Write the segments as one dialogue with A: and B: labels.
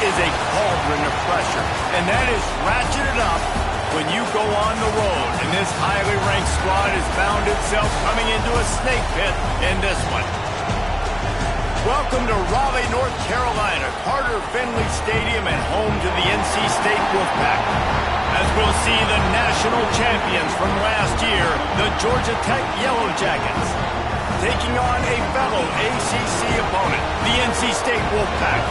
A: is a cauldron of pressure, and that is ratcheted up when you go on the road. And this highly ranked squad has found itself coming into a snake pit in this one. Welcome to Raleigh, North Carolina, Carter Finley Stadium, and home to the NC State Wolfpack. As we'll see the national champions from last year, the Georgia Tech Yellow Jackets, taking on a fellow ACC opponent, the NC State Wolfpack.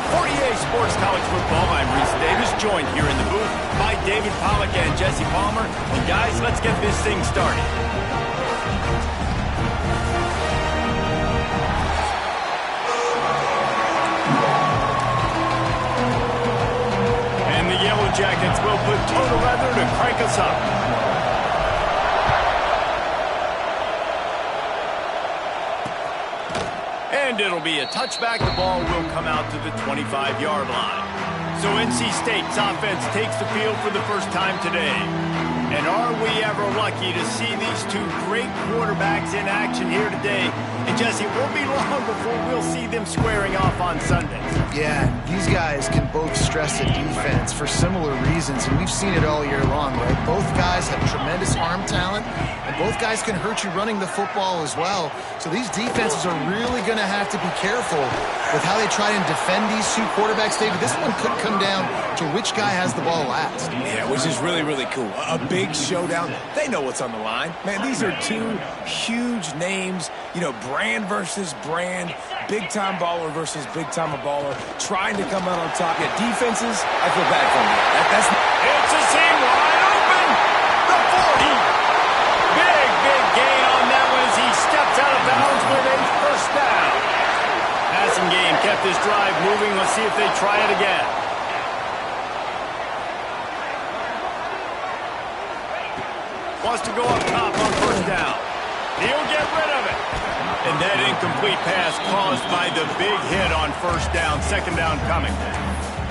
A: For EA Sports College Football, I'm Reese Davis, joined here in the booth by David Pollack and Jesse Palmer. And guys, let's get this thing started. And the Yellow Jackets will put toe to leather to crank us up. And it'll be a touchback. The ball will come out to the 25-yard line. So NC State's offense takes the field for the first time today. And are we ever lucky to see these two great quarterbacks in action here today? And Jesse, it won't be long before we'll see them squaring off on Sundays.
B: Yeah, these guys can both stress a defense for similar reasons, and we've seen it all year long, right? Both guys have tremendous arm talent, and both guys can hurt you running the football as well. So these defenses are really going to have to be careful with how they try and defend these two quarterbacks, David. This one could come down to which guy has the ball last.
C: Yeah, which is really, really cool. A big showdown. They know what's on the line. Man, these are two huge names, you know, brand versus brand, big-time baller versus big-time baller, trying to come out on top. Yeah, defenses, I feel bad for them.
A: It's a seam wide open. The 40. Big gain on that one as he steps out of bounds with a first down. Passing game kept this drive moving. Let's see if they try it again. Wants to go up top on first down. He'll get rid of it. And that incomplete pass caused by the big hit on first down. Second down coming.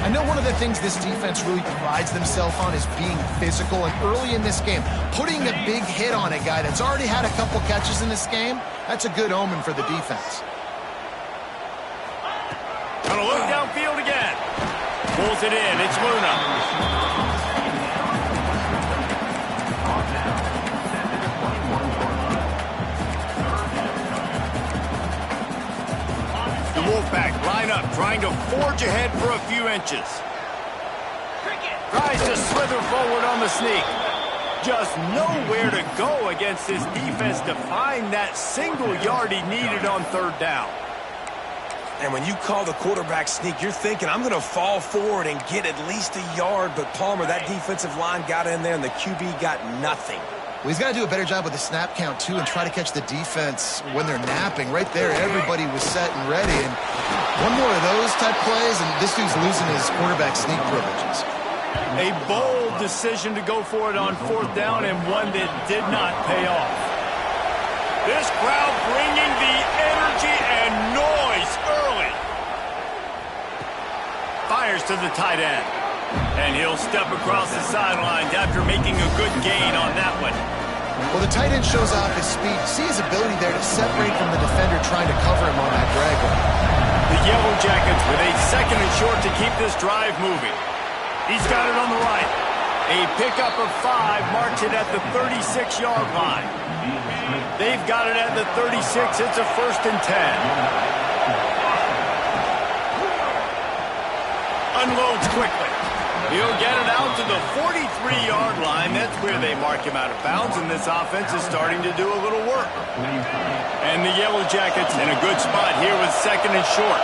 B: I know one of the things this defense really prides themselves on is being physical, and early in this game, putting a big hit on a guy that's already had a couple catches in this game, that's a good omen for the defense.
A: Gonna look downfield again. Pulls it in. It's Luna. Wolfpack line up, trying to forge ahead for a few inches. Tries to slither forward on the sneak. Just nowhere to go against this defense to find that single yard he needed on third down.
C: And when you call the quarterback sneak, you're thinking, I'm going to fall forward and get at least a yard. But Palmer, that defensive line got in there, and the QB got nothing.
B: Well, he's got to do a better job with the snap count, too, and try to catch the defense when they're napping. Right there, everybody was set and ready. And one more of those type plays, and this dude's losing his quarterback sneak privileges.
A: A bold decision to go for it on fourth down, and one that did not pay off. This crowd bringing the energy and noise early. Fires to the tight end. And he'll step across the sidelines after making a good gain on that one.
B: Well, the tight end shows off his speed. See his ability there to separate from the defender trying to cover him on that drag route.
A: The Yellow Jackets with a second and short to keep this drive moving. He's got it on the right. A pickup of 5 marks it at the 36-yard line. They've got it at the 36. It's a 1st and 10. Unloads quickly. He'll get it out to the 43-yard line. That's where they mark him out of bounds, and this offense is starting to do a little work. And the Yellow Jackets in a good spot here with second and short.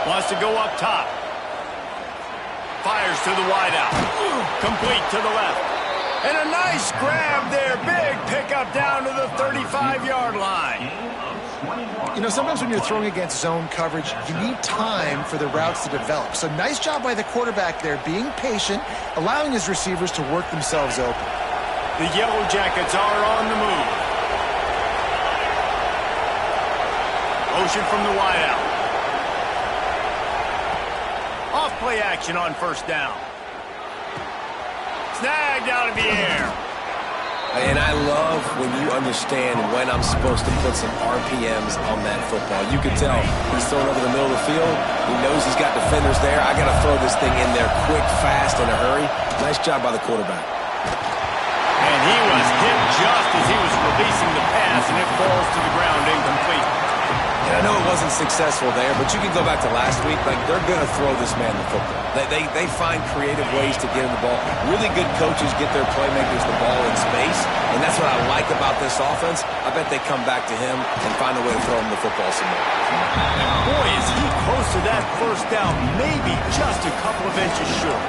A: Wants to go up top. Fires to the wideout. Complete to the left. And a nice grab there. Big pickup down to the 35-yard line.
B: You know, sometimes when you're throwing against zone coverage, you need time for the routes to develop. So nice job by the quarterback there, being patient, allowing his receivers to work themselves open.
A: The Yellow Jackets are on the move. Motion from the wideout. Off play action on first down. Snagged out of the air.
C: And I love when you understand when I'm supposed to put some RPMs on that football. You can tell he's throwing over the middle of the field. He knows he's got defenders there. I got to throw this thing in there quick, fast, in a hurry. Nice job by the quarterback.
A: And he was hit just as he was releasing the pass, and it falls to the ground incomplete.
C: And I know it wasn't successful there, but you can go back to last week. Like, they're going to throw this man the football. They find creative ways to get him the ball. Really good coaches get their playmakers the ball in space, and that's what I like about this offense. I bet they come back to him and find a way to throw him the football some more.
A: Boy, is he close to that first down, maybe just a couple of inches short.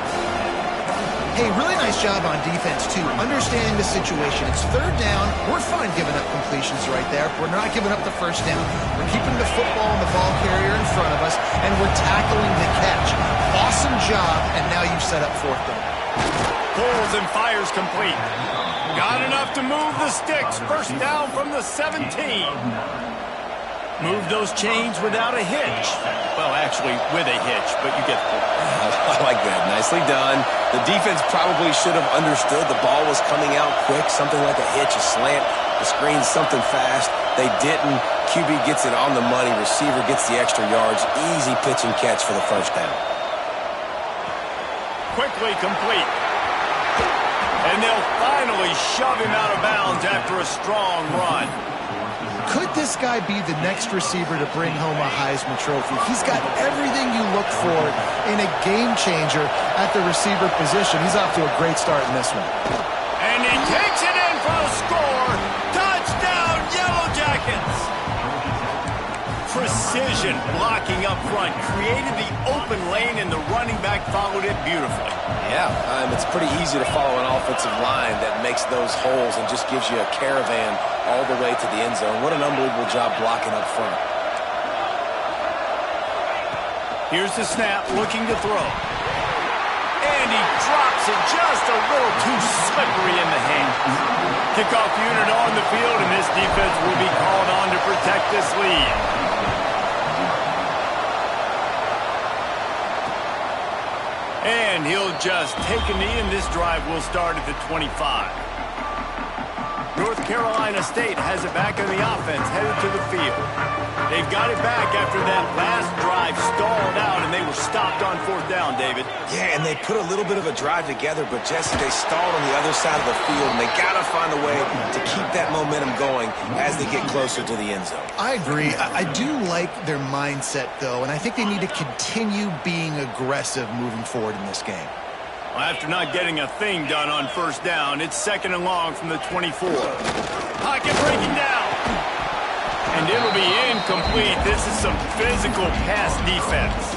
B: Hey, really nice job on defense, too. Understanding the situation. It's third down. We're fine giving up completions right there. We're not giving up the first down. We're keeping the football and the ball carrier in front of us, and we're tackling the catch. Awesome job, and now you've set up fourth down.
A: Pulls and fires complete. Got enough to move the sticks. First down from the 17. Move those chains without a hitch. Well, actually, with a hitch, but you get the point.
C: I like that. Nicely done. The defense probably should have understood the ball was coming out quick, something like a hitch, a slant, a screen, something fast. They didn't. QB gets it on the money. Receiver gets the extra yards. Easy pitch and catch for the first down.
A: Quickly complete. And they'll finally shove him out of bounds after a strong run.
B: Could this guy be the next receiver to bring home a Heisman Trophy? He's got everything you look for in a game changer at the receiver position. He's off to a great start in this one.
A: And he takes it in for a score. Touchdown, Yellow Jackets. Precision blocking up front created the open lane, and the running back followed it beautifully.
C: Yeah, it's pretty easy to follow an offensive line that makes those holes and just gives you a caravan all the way to the end zone. What an unbelievable job blocking up front.
A: Here's the snap, looking to throw. And he drops it just a little too slippery in the hands. Kickoff unit on the field, and this defense will be called on to protect this lead. And he'll just take a knee, and this drive will start at the 25. North Carolina State has it back in the offense, headed to the field. They've got it back after that last drive stalled out, and they were stopped on fourth down, David.
C: Yeah, and they put a little bit of a drive together, but Jesse, they stalled on the other side of the field, and they got to find a way to keep that momentum going as they get closer to the end zone.
B: I agree. I do like their mindset, though, and I think they need to continue being aggressive moving forward in this game.
A: Well, after not getting a thing done on first down, it's second and long from the 24. Pocket breaking down. And it'll be incomplete. This is some physical pass defense.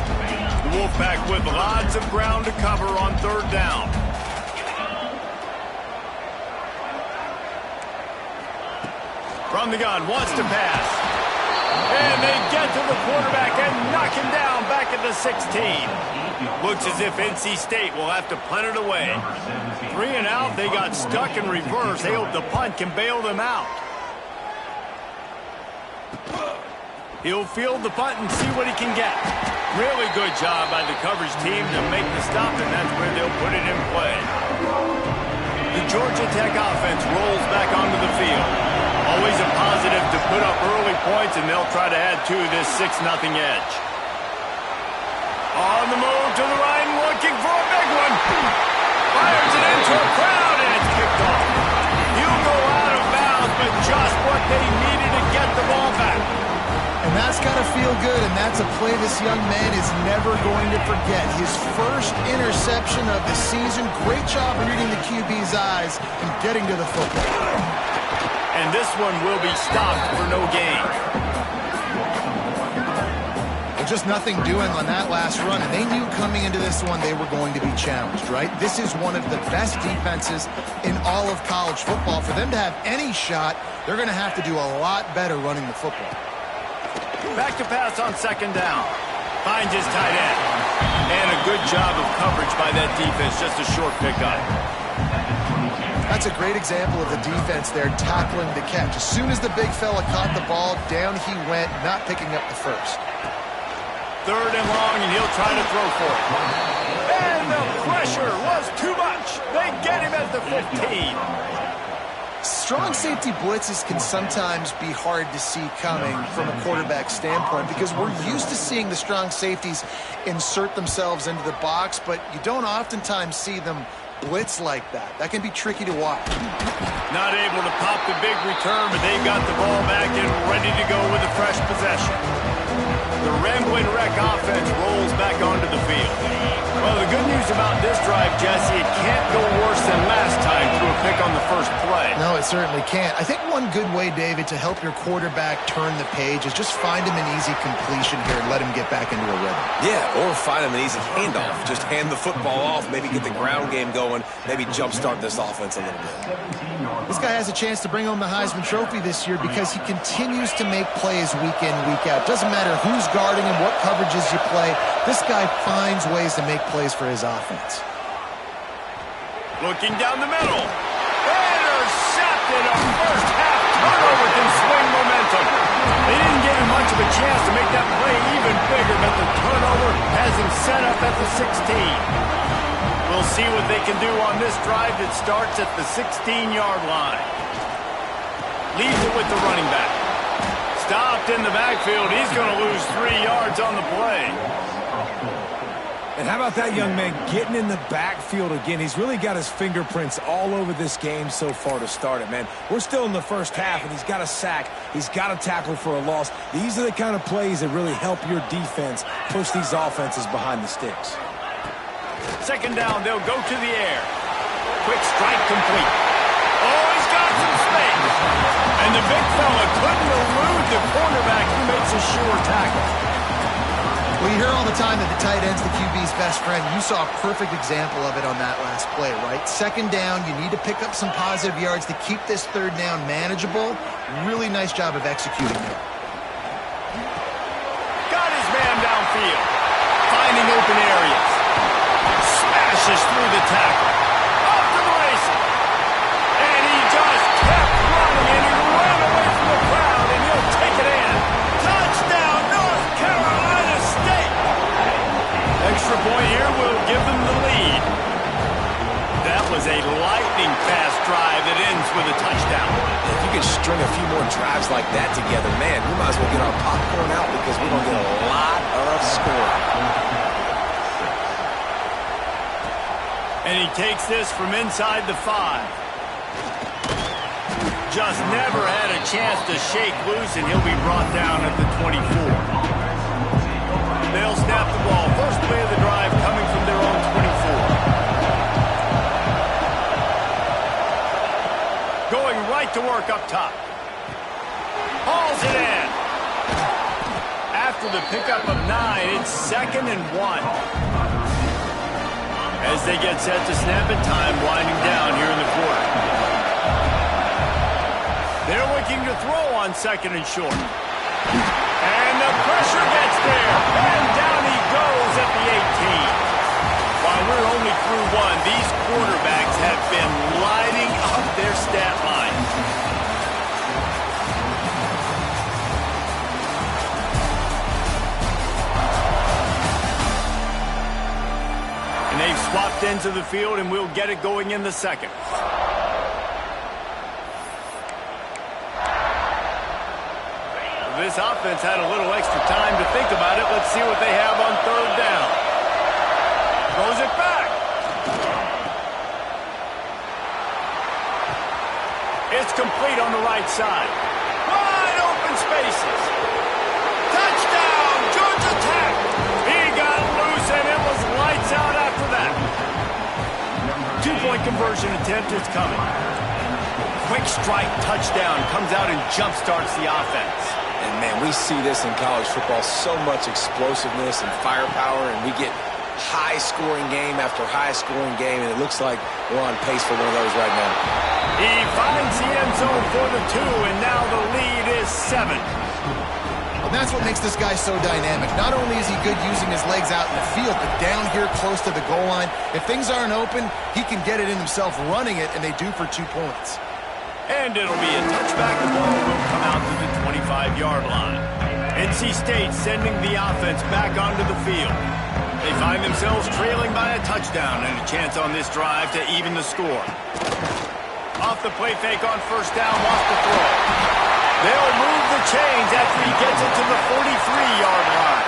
A: The Wolfpack with lots of ground to cover on third down. From the gun, wants to pass. And they get to the quarterback and knock him down back at the 16. Looks as if NC State will have to punt it away. 3 and out, they got stuck in reverse. They hope the punt can bail them out. He'll field the punt and see what he can get. Really good job by the coverage team to make the stop, and that's where they'll put it in play. The Georgia Tech offense rolls back onto the field. Always a positive to put up early points, and they'll try to add to this 6-0 edge. On the move to the right, looking for a big one. Fires it into a crowd, and it's picked off. He'll go out of bounds, but just what they needed to get the ball back.
B: And that's got to feel good, and that's a play this young man is never going to forget. His first interception of the season. Great job reading the QB's eyes and getting to the football.
A: And this one will be stopped for no gain.
B: Just nothing doing on that last run, and they knew coming into this one they were going to be challenged, right? This is one of the best defenses in all of college football. For them to have any shot, they're going to have to do a lot better running the football.
A: Back to pass on second down. Finds his tight end. And a good job of coverage by that defense, just a short pickup.
B: That's a great example of the defense there tackling the catch. As soon as the big fella caught the ball, down he went, not picking up the first.
A: Third and long, and he'll try to throw for it. And the pressure was too much. They get him at the 15.
B: Strong safety blitzes can sometimes be hard to see coming from a quarterback standpoint because we're used to seeing the strong safeties insert themselves into the box, but you don't oftentimes see them blitz like that. That can be tricky to watch.
A: Not able to pop the big return, but they got the ball back and ready to go with a fresh possession. The Rambling Wreck offense rolls back onto the field. Well, the good news about this drive, Jesse, it can't go worse than last time through a pick on the first play.
B: No, it certainly can't. I think one good way, David, to help your quarterback turn the page is just find him an easy completion here and let him get back into a rhythm.
C: Yeah, or find him an easy handoff. Just hand the football off, maybe get the ground game going, maybe jumpstart this offense a little bit.
B: This guy has a chance to bring home the Heisman Trophy this year because he continues to make plays week in, week out. Doesn't matter who's guarding him, what coverages you play. This guy finds ways to make plays for his offense.
A: Looking down the middle. Intercepted. A first half turnover can swing momentum. They didn't give him much of a chance to make that play even bigger, but the turnover has him set up at the 16. We'll see what they can do on this drive that starts at the 16-yard line. Leaves it with the running back. Stopped in the backfield. He's going to lose 3 yards on the play.
C: And how about that young man getting in the backfield again? He's really got his fingerprints all over this game so far to start it, man. We're still in the first half, and he's got a sack. He's got a tackle for a loss. These are the kind of plays that really help your defense push these offenses behind the sticks.
A: Second down, they'll go to the air. Quick strike complete. Oh, he's got some space. And the big fella couldn't elude the cornerback. He makes a sure tackle.
B: Well, you hear all the time that the tight end's the QB's best friend. You saw a perfect example of it on that last play, right? Second down, you need to pick up some positive yards to keep this third down manageable. Really nice job of executing there.
A: Got his man downfield. Finding open areas. Smashes through the tackle. Off to the races. And he just kept running, and he ran away from the crowd, and he'll take it in. Touchdown, North Carolina State. Extra point here will give them the lead. That was a lightning-fast drive that ends with a touchdown.
C: If you can string a few more drives like that together, man, we might as well get our popcorn out because we're going to get a lot of scoring.
A: And he takes this from inside the 5. Just never had a chance to shake loose, and he'll be brought down at the 24. They'll snap the ball. First play of the drive coming from their own 24. Going right to work up top. Hauls it in. After the pickup of 9, it's 2nd and 1. As they get set to snap it, time winding down here in the quarter. They're looking to throw on 2nd and short. And the pressure gets there. And down he goes at the 18. While we're only through 1, these quarterbacks have been lighting up their stat line. And they've swapped into the field, and we'll get it going in the second. This offense had a little extra time to think about it. Let's see what they have on third down. Throws it back. It's complete on the right side. Wide open spaces. Touchdown, Georgia Tech. He got loose, and it was lights out after that. 2-point conversion attempt is coming. Quick strike touchdown comes out and jump-starts the offense.
C: And, man, we see this in college football, so much explosiveness and firepower, and we get high-scoring game after high-scoring game, and it looks like we're on pace for one of those right now.
A: He finds the end zone for the 2, and now the lead is 7.
B: And that's what makes this guy so dynamic. Not only is he good using his legs out in the field, but down here close to the goal line, if things aren't open, he can get it in himself running it, and they do for 2 points.
A: And it'll be a touchback. The ball will come out to the 25-yard line. NC State sending the offense back onto the field. They find themselves trailing by a touchdown and a chance on this drive to even the score. Off the play fake on first down, wants to throw. They'll move the chains after he gets it to the 43-yard line.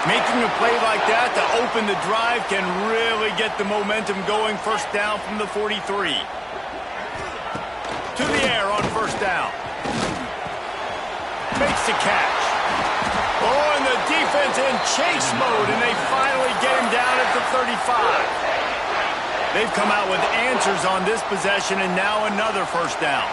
A: Making a play like that to open the drive can really get the momentum going. First down from the 43. To the air on first down. Makes the catch. Oh, and the defense in chase mode, and they finally get him down at the 35. They've come out with answers on this possession, and now another first down.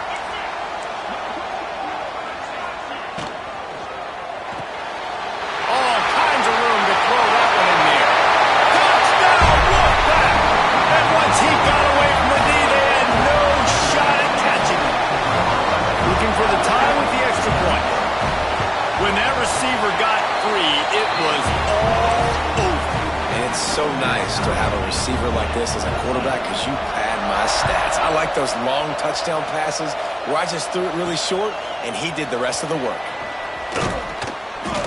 A: All kinds of room to throw that one in there. Touchdown, Wolfpack! And once he got away from the knee, they had no shot at catching him. Looking for the tie with the extra point. When that receiver got free, it was all over.
C: And it's so nice to have a receiver like this as a quarterback because you pad my stats. I like those long touchdown passes where I just threw it really short and he did the rest of the work.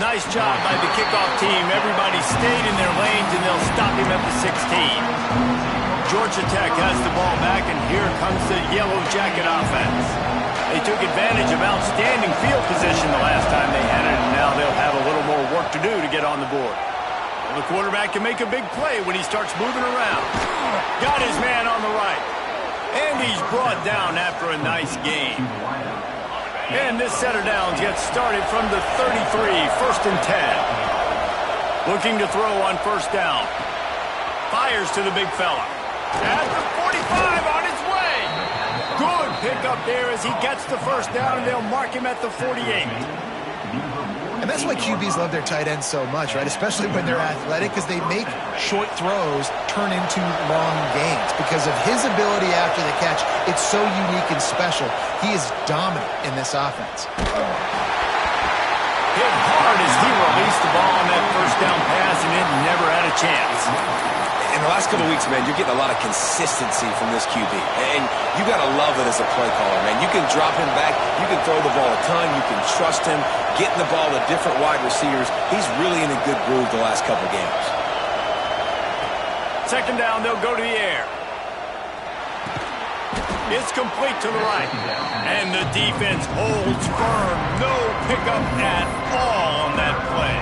A: Nice job by the kickoff team. Everybody stayed in their lanes, and they'll stop him at the 16. Georgia Tech has the ball back, and here comes the Yellow Jacket offense. They took advantage of outstanding field position the last time they had it, and now they'll have a little more work to do to get on the board. The quarterback can make a big play when he starts moving around. Got his man on the right. And he's brought down after a nice game. And this set of downs gets started from the 33, first and 10. Looking to throw on first down. Fires to the big fella. At the 45 on his way. Good pickup there as he gets the first down, and they'll mark him at the 48.
B: And that's why QBs love their tight ends so much, right? Especially when they're athletic, because they make short throws turn into long gains. Because of his ability after the catch, it's so unique and special. He is dominant in this offense.
A: Hit hard as he released the ball on that first down pass, and it never had a chance.
C: In the last couple of weeks, man, you're getting a lot of consistency from this QB. And you got to love it as a play caller, man. You can drop him back. You can throw the ball a ton. You can trust him. Getting the ball to different wide receivers. He's really in a good groove the last couple of games.
A: Second down, they'll go to the air. It's complete to the right. And the defense holds firm. No pickup at all on that play.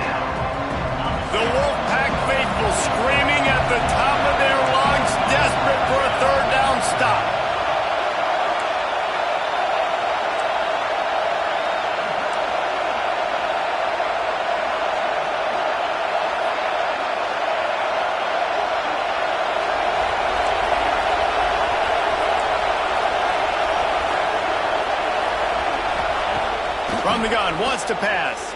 A: The Wolfpack faithful screaming at the top of their lungs, desperate for a third down stop. From the gun, wants to pass.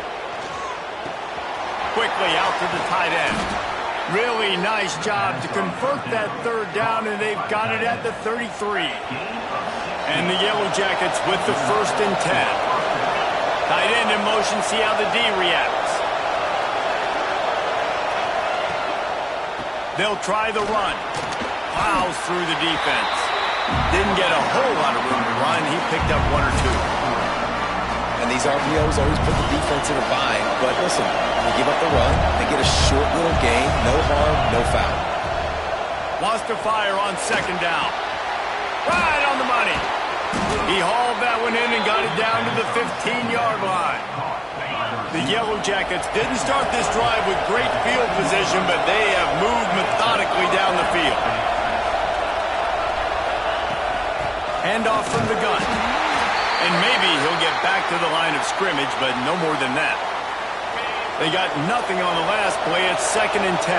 A: Quickly out to the tight end. Really nice job to convert that third down, and they've got it at the 33. And the Yellow Jackets with the first and 10. Tight end in motion, see how the D reacts. They'll try the run. Plows through the defense. Didn't get a whole lot of room to run. He picked up one or two.
C: And these RPOs always put the defense in a bind. But listen, they give up the run. They get a short little gain. No harm, no foul.
A: Wants to fire on second down. Right on the money. He hauled that one in and got it down to the 15-yard line. The Yellow Jackets didn't start this drive with great field position, but they have moved methodically down the field. Handoff from the gun. And maybe he'll get back to the line of scrimmage, but no more than that. They got nothing on the last play. It's second and 10.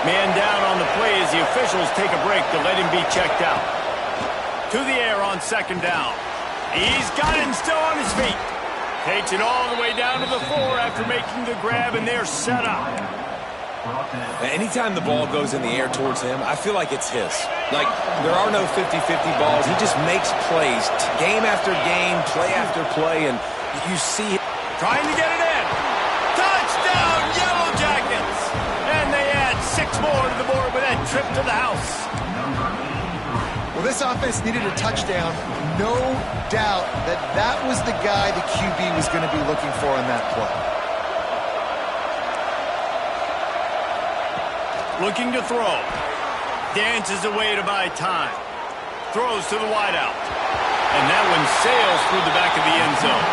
A: Man down on the play as the officials take a break to let him be checked out. To the air on second down. He's got him still on his feet. Takes it all the way down to the 4 after making the grab, and they're set up.
C: Anytime the ball goes in the air towards him, I feel like it's his. Like, there are no 50-50 balls. He just makes plays, game after game, play after play, and you see him
A: trying to get it in. Touchdown, Yellow Jackets! And they add 6 more to the board with that trip to the house.
B: Well, this offense needed a touchdown. No doubt that that was the guy the QB was going to be looking for on that play.
A: Looking to throw. Dances away to buy time. throws to the wideout. And that one sails through the back of the end zone.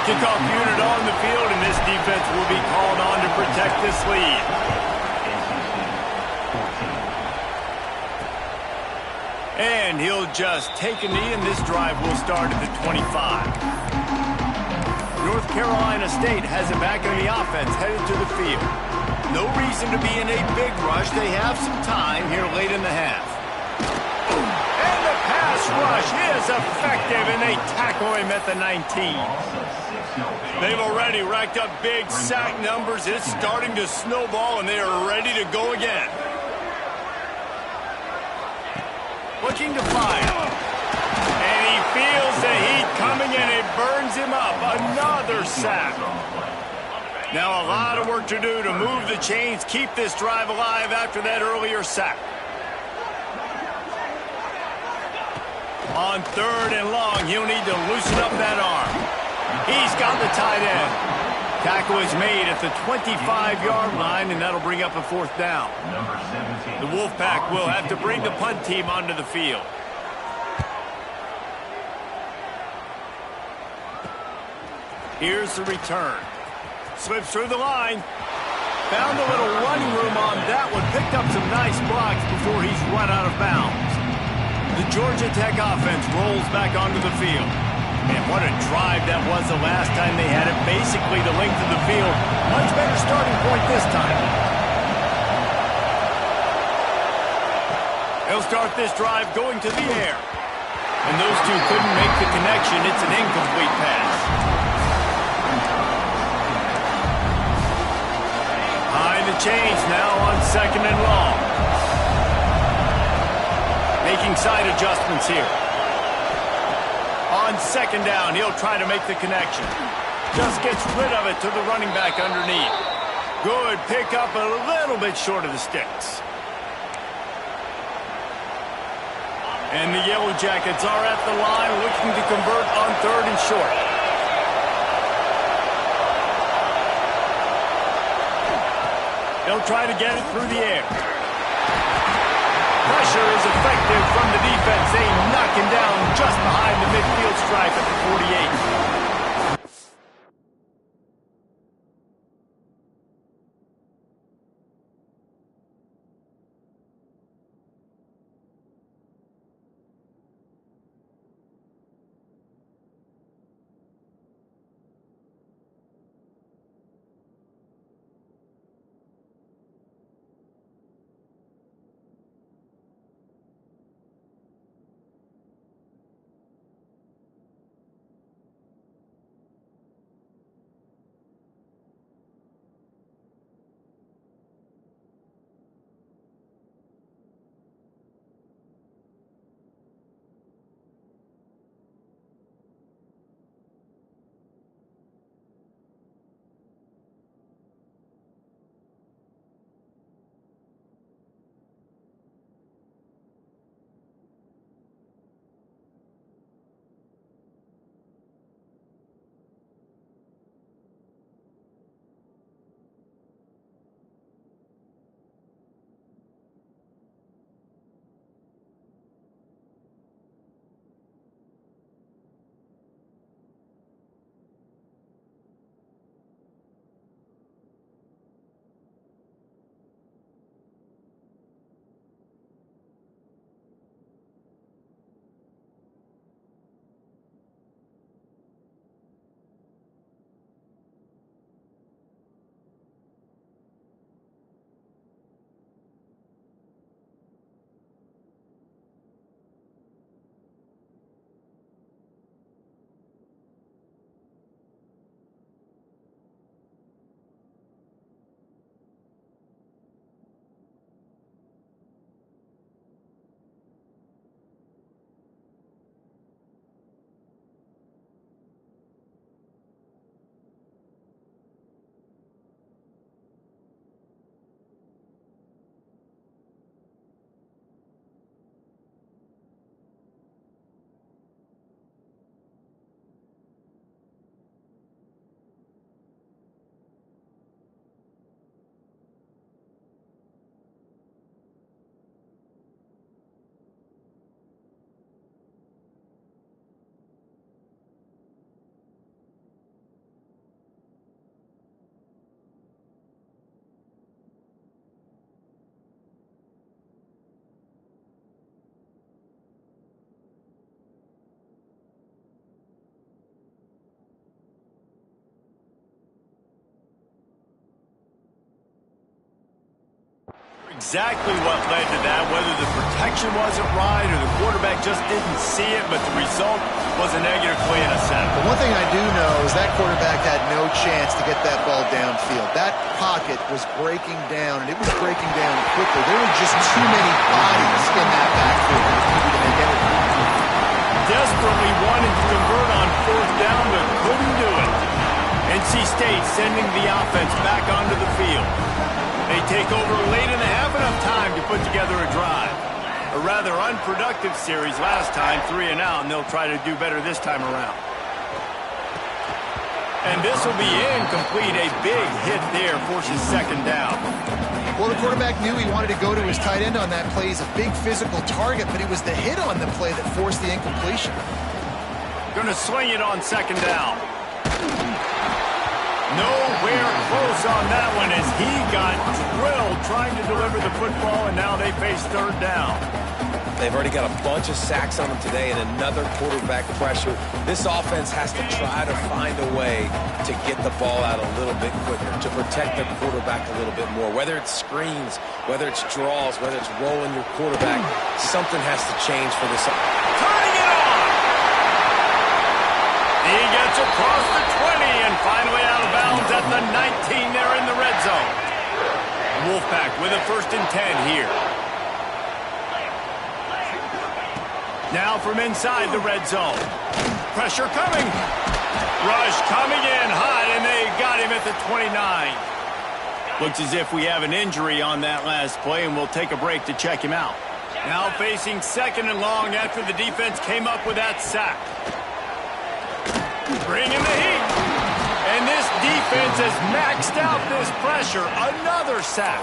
A: Kickoff unit on the field, and this defense will be called on to protect this lead. And he'll just take a knee, and this drive will start at the 25. North Carolina State has it back in the offense, headed to the field. No reason to be in a big rush. They have some time here late in the half. And the pass rush is effective, and they tackle him at the 19. They've already racked up big sack numbers. It's starting to snowball, and they are ready to go again. Looking to fire. And he feels the heat coming, and it burns him up. Another sack. Now a lot of work to do to move the chains, keep this drive alive after that earlier sack. On 3rd and long, he'll need to loosen up that arm. He's got the tight end. Tackle is made at the 25-yard line, and that'll bring up a 4th down. The Wolfpack will have to bring the punt team onto the field. Here's the return. Slips through the line. Found a little running room on that one. Picked up some nice blocks before he's run out of bounds. The Georgia Tech offense rolls back onto the field. And what a drive that was the last time they had it. Basically the length of the field. Much better starting point this time. They'll start this drive going to the air. And those two couldn't make the connection. It's an incomplete pass. Behind the chains now on 2nd and long. Making side adjustments here. On 2nd down, he'll try to make the connection. Just gets rid of it to the running back underneath. Good pickup, a little bit short of the sticks. And the Yellow Jackets are at the line looking to convert on 3rd and short. They'll try to get it through the air. Pressure is effective from the defense. They knock him down just behind the midfield stripe at the 48. exactly what led to that, whether the protection wasn't right or the quarterback just didn't see it, but the result was a negative play in a sack.
B: But one thing I do know is that quarterback had no chance to get that ball downfield. That pocket was breaking down, and it was breaking down quickly. There were just too many bodies in that backfield for the to make anything.
A: Desperately wanted to convert on fourth down, but couldn't do it. NC State sending the offense back onto the field. They take over late in the half, enough time to put together a drive. A rather unproductive series last time, 3 and out, and they'll try to do better this time around. And this will be incomplete. A big hit there forces second down.
B: Well, the quarterback knew he wanted to go to his tight end on that play. He's a big physical target, but it was the hit on the play that forced the incompletion.
A: Going to swing it on second down. Nowhere close on that one as he got drilled trying to deliver the football, and now they face third down.
C: They've already got a bunch of sacks on them today and another quarterback pressure. This offense has to try to find a way to get the ball out a little bit quicker, to protect their quarterback a little bit more. Whether it's screens, whether it's draws, whether it's rolling your quarterback, something has to change for this.
A: Turning it on! He gets across the 20 and finally out of bounds at the 19 there in the red zone. Wolfpack with a 1st and 10 here. Now from inside the red zone. Pressure coming. Rush coming in hot, and they got him at the 29. Looks as if we have an injury on that last play, and we'll take a break to check him out. Now facing 2nd and long after the defense came up with that sack. Bringing the heat. And this defense has maxed out this pressure. Another sack.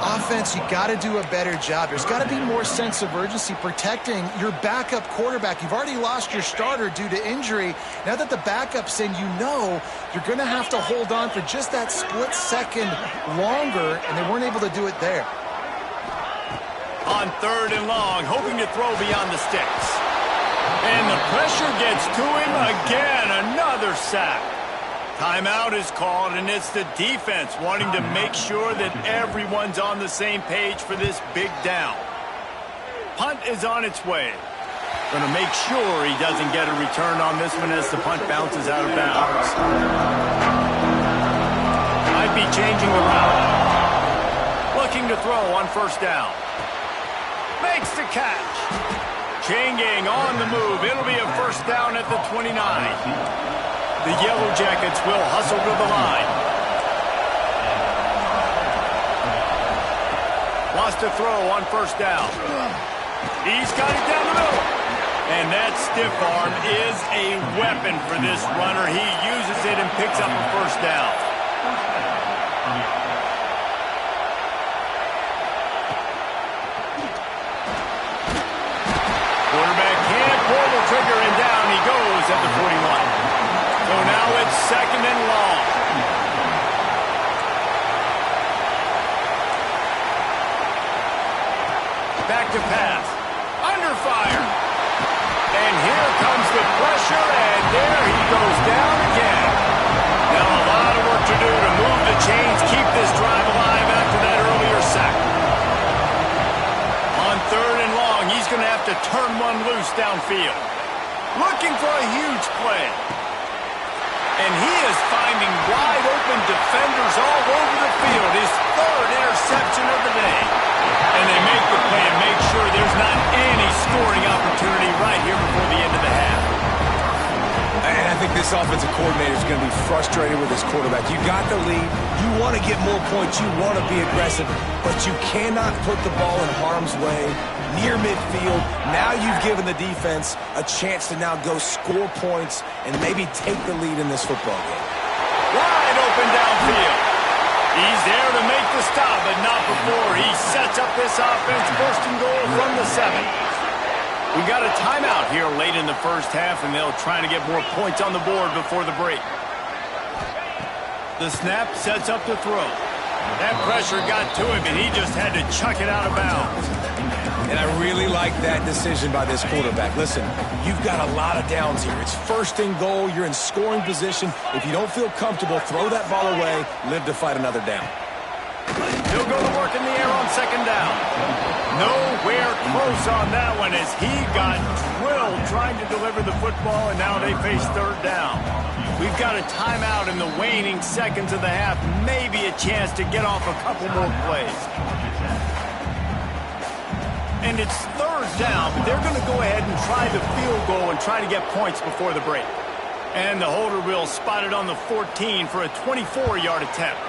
B: Offense, you got to do a better job. There's got to be more sense of urgency protecting your backup quarterback. You've already lost your starter due to injury. Now that the backup's in, you know you're going to have to hold on for just that split second longer, and they weren't able to do it there.
A: On 3rd and long, hoping to throw beyond the sticks. And the pressure gets to him again. Another sack. Timeout is called, and it's the defense wanting to make sure that everyone's on the same page for this big down. Punt is on its way. Going to make sure he doesn't get a return on this one as the punt bounces out of bounds. Might be changing the route. Looking to throw on 1st down. Makes the catch. Chain gang on the move. It'll be a 1st down at the 29. The Yellow Jackets will hustle to the line. Wants to throw on 1st down. He's got it down the middle. And that stiff arm is a weapon for this runner. He uses it and picks up a 1st down. Quarterback can't pull the trigger, and down he goes at the 41. So now it's 2nd and long. Back to pass. Under fire. And here comes the pressure, and there he goes down again. Now a lot of work to do to move the chains, keep this drive alive after that earlier sack. On 3rd and long, he's going to have to turn one loose downfield. Looking for a huge play. And he is finding wide-open defenders all over the field. His 3rd interception of the day. And they make the play and make sure there's not any scoring opportunity right here before the end of the half.
C: And I think this offensive coordinator is going to be frustrated with his quarterback. You got the lead. You want to get more points. You want to be aggressive. But you cannot put the ball in harm's way near midfield. Now you've given the defense a chance to now go score points and maybe take the lead in this football game.
A: Wide open downfield. He's there to make the stop, but not before he sets up this offense. 1st and goal from the 7. We got a timeout here late in the 1st half, and they'll try to get more points on the board before the break. The snap sets up the throw. That pressure got to him, and he just had to chuck it out of bounds.
C: And I really like that decision by this quarterback. Listen, you've got a lot of downs here. It's 1st and goal. You're in scoring position. If you don't feel comfortable, throw that ball away. Live to fight another down.
A: He'll go to work in the air on second down. Nowhere close on that one as he got drilled trying to deliver the football, and now they face third down. We've got a timeout in the waning seconds of the half, maybe a chance to get off a couple more plays. And it's third down, but they're going to go ahead and try the field goal and try to get points before the break. And the holder will spot it on the 14 for a 24-yard attempt.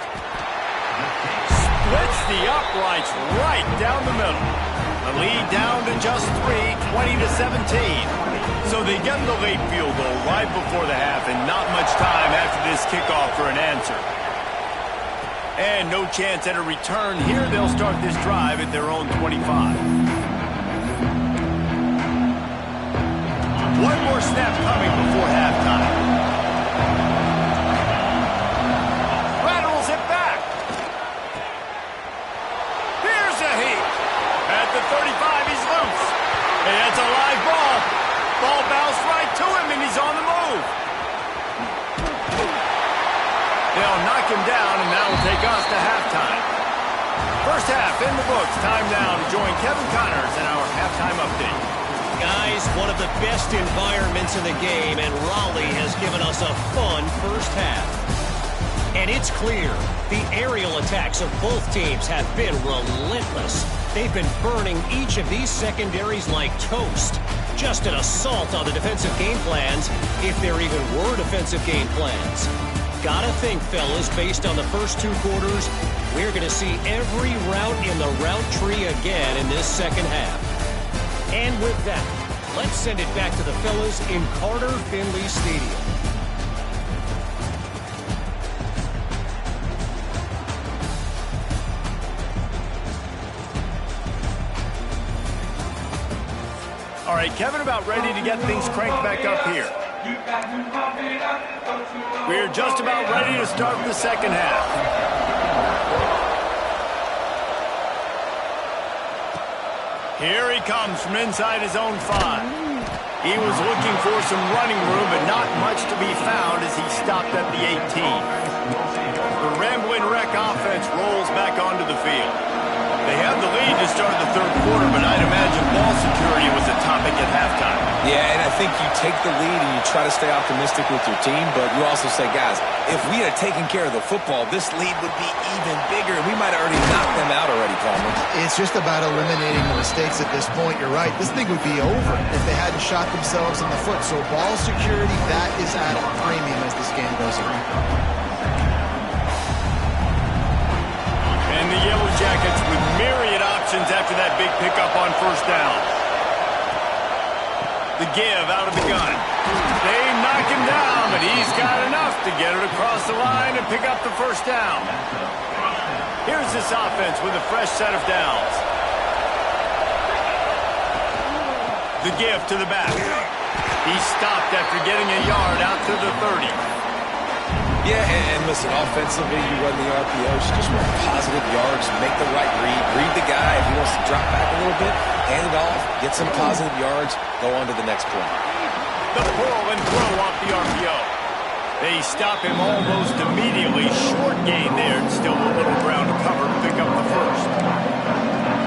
A: Splits the uprights right down the middle. The lead down to just 3, 20-17. So they get the late field goal right before the half and not much time after this kickoff for an answer. And no chance at a return here. They'll start this drive at their own 25. One more snap coming before halftime. Rattles it back. Here's a heat. At the 35, he's loose. And that's a live ball. Ball bounced right to him, and he's on the move. They'll knock him down, and that will take us to halftime. First half in the books. Time now to join Kevin Connors in our halftime update.
D: Guys, one of the best environments in the game, and Raleigh has given us a fun first half. And it's clear, the aerial attacks of both teams have been relentless. They've been burning each of these secondaries like toast. Just an assault on the defensive game plans, if there even were defensive game plans. Gotta think, fellas, based on the first two quarters, we're going to see every route in the route tree again in this second half. And with that, let's send it back to the fellas in Carter Finley Stadium.
A: All right, Kevin, about ready to get things cranked back up here. We're just about ready to start the second half. Here he comes from inside his own 5. He was looking for some running room, but not much to be found as he stopped at the 18. The Ramblin' Wreck offense rolls back onto the field. They had the lead to start the third quarter, but I'd imagine ball security was a topic at halftime.
C: Yeah, and I think you take the lead and you try to stay optimistic with your team, but you also say, guys, if we had taken care of the football, this lead would be even bigger. We might have already knocked them out already, Palmer.
B: It's just about eliminating the mistakes at this point. You're right. This thing would be over if they hadn't shot themselves in the foot. So ball security, that is at a premium as this game goes on.
A: And the Yellow Jackets with myriad options after that big pickup on first down. The give out of the gun. They knock him down, but he's got enough to get it across the line and pick up the first down. Here's this offense with a fresh set of downs. The give to the back. He stopped after getting a yard out to the 30.
C: Yeah, and listen, offensively, you run the RPOs, just run positive yards, make the right read the guy. If he wants to drop back a little bit, hand it off, get some positive yards, go on to the next play.
A: The pull and throw off the RPO. They stop him almost immediately. Short gain there, and still a little ground to cover to pick up the first.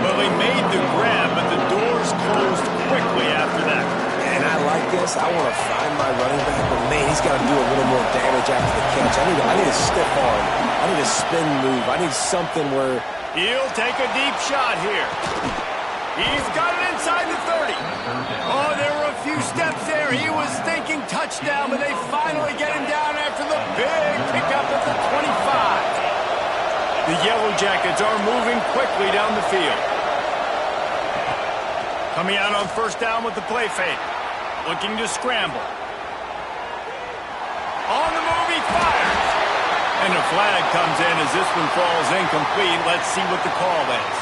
A: Well, he made the grab, but the doors closed quickly after that.
C: And I like this. I want to find my running back, but man, he's got to do a little more damage after the catch. I need a stiff arm. I need a spin move. I need something where...
A: He'll take a deep shot here. He's got it inside the 30. Oh, there were a few steps there. He was thinking touchdown, but they finally get him down after the big pickup at the 25. The Yellow Jackets are moving quickly down the field. Coming out on first down with the play fake. Looking to scramble. On the move, he fires. And a flag comes in as this one falls incomplete. Let's see what the call is.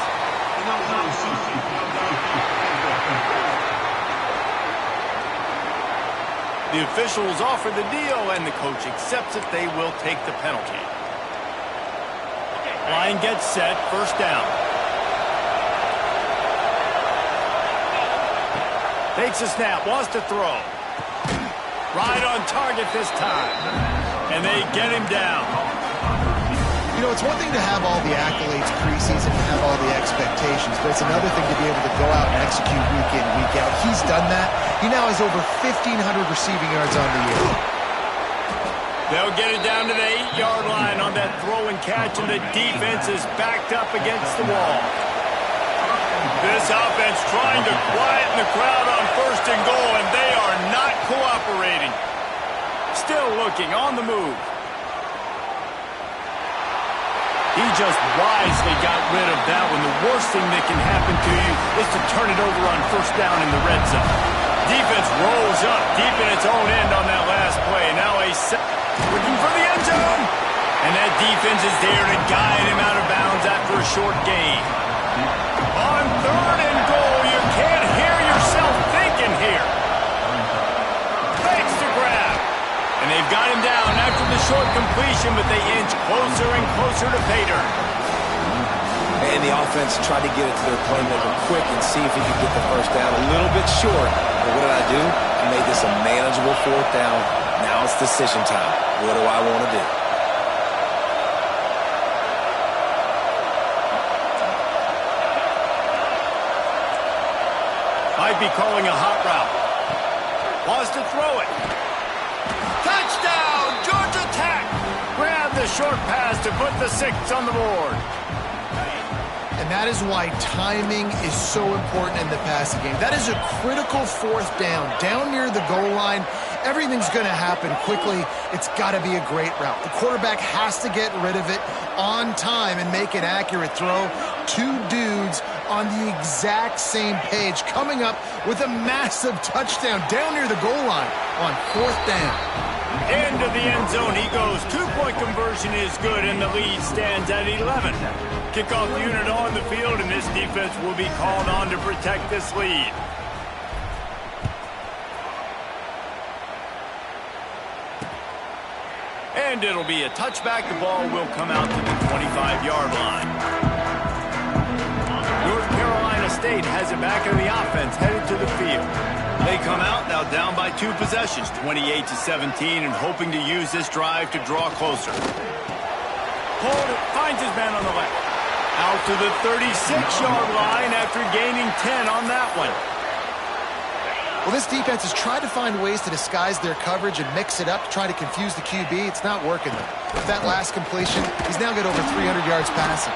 A: The officials offer the deal, and the coach accepts it. They will take the penalty. Line gets set, first down. Takes a snap, wants to throw. Right on target this time. And they get him down.
B: You know, it's one thing to have all the accolades preseason and have all the expectations, but it's another thing to be able to go out and execute week in, week out. He's done that. He now has over 1,500 receiving yards on the year.
A: They'll get it down to the 8-yard line on that throw and catch, and the defense is backed up against the wall. This offense trying to quieten the crowd on 1st and goal, and they are not cooperating. Still looking on the move. He just wisely got rid of that one. The worst thing that can happen to you is to turn it over on 1st down in the red zone. Defense rolls up deep in its own end on that last play. Now looking for the end zone. And that defense is there to guide him out of bounds after a short gain. On 3rd and goal, you can't hear yourself thinking here. Fakes to grab. And they've got him down after the short completion, but they inch closer and closer to pay dirt.
C: And the offense tried to get it to their playmaker quick and see if he could get the 1st down a little bit short. But what did I do? I made this a manageable 4th down. Now it's decision time. What do I want to do?
A: Might be calling a hot route. Wants to throw it. Touchdown, Georgia Tech! Grab the short pass to put the 6 on the board.
B: And that is why timing is so important in the passing game. That is a critical 4th down. Down near the goal line, everything's going to happen quickly. It's got to be a great route. The quarterback has to get rid of it on time and make an accurate throw. 2 dudes on the exact same page, coming up with a massive touchdown down near the goal line on 4th down.
A: Into the end zone he goes. 2-point conversion is good, and the lead stands at 11. Kickoff unit on the field, and this defense will be called on to protect this lead. And it'll be a touchback. The ball will come out to the 25-yard line. North Carolina State has it back in the offense, headed to the field. They come out now down by 2 possessions, 28-17, and hoping to use this drive to draw closer. Hold it, finds his man on the left. Out to the 36-yard line after gaining 10 on that one.
B: Well, this defense has tried to find ways to disguise their coverage and mix it up to try to confuse the QB. It's not working, though. With that last completion, he's now got over 300 yards passing.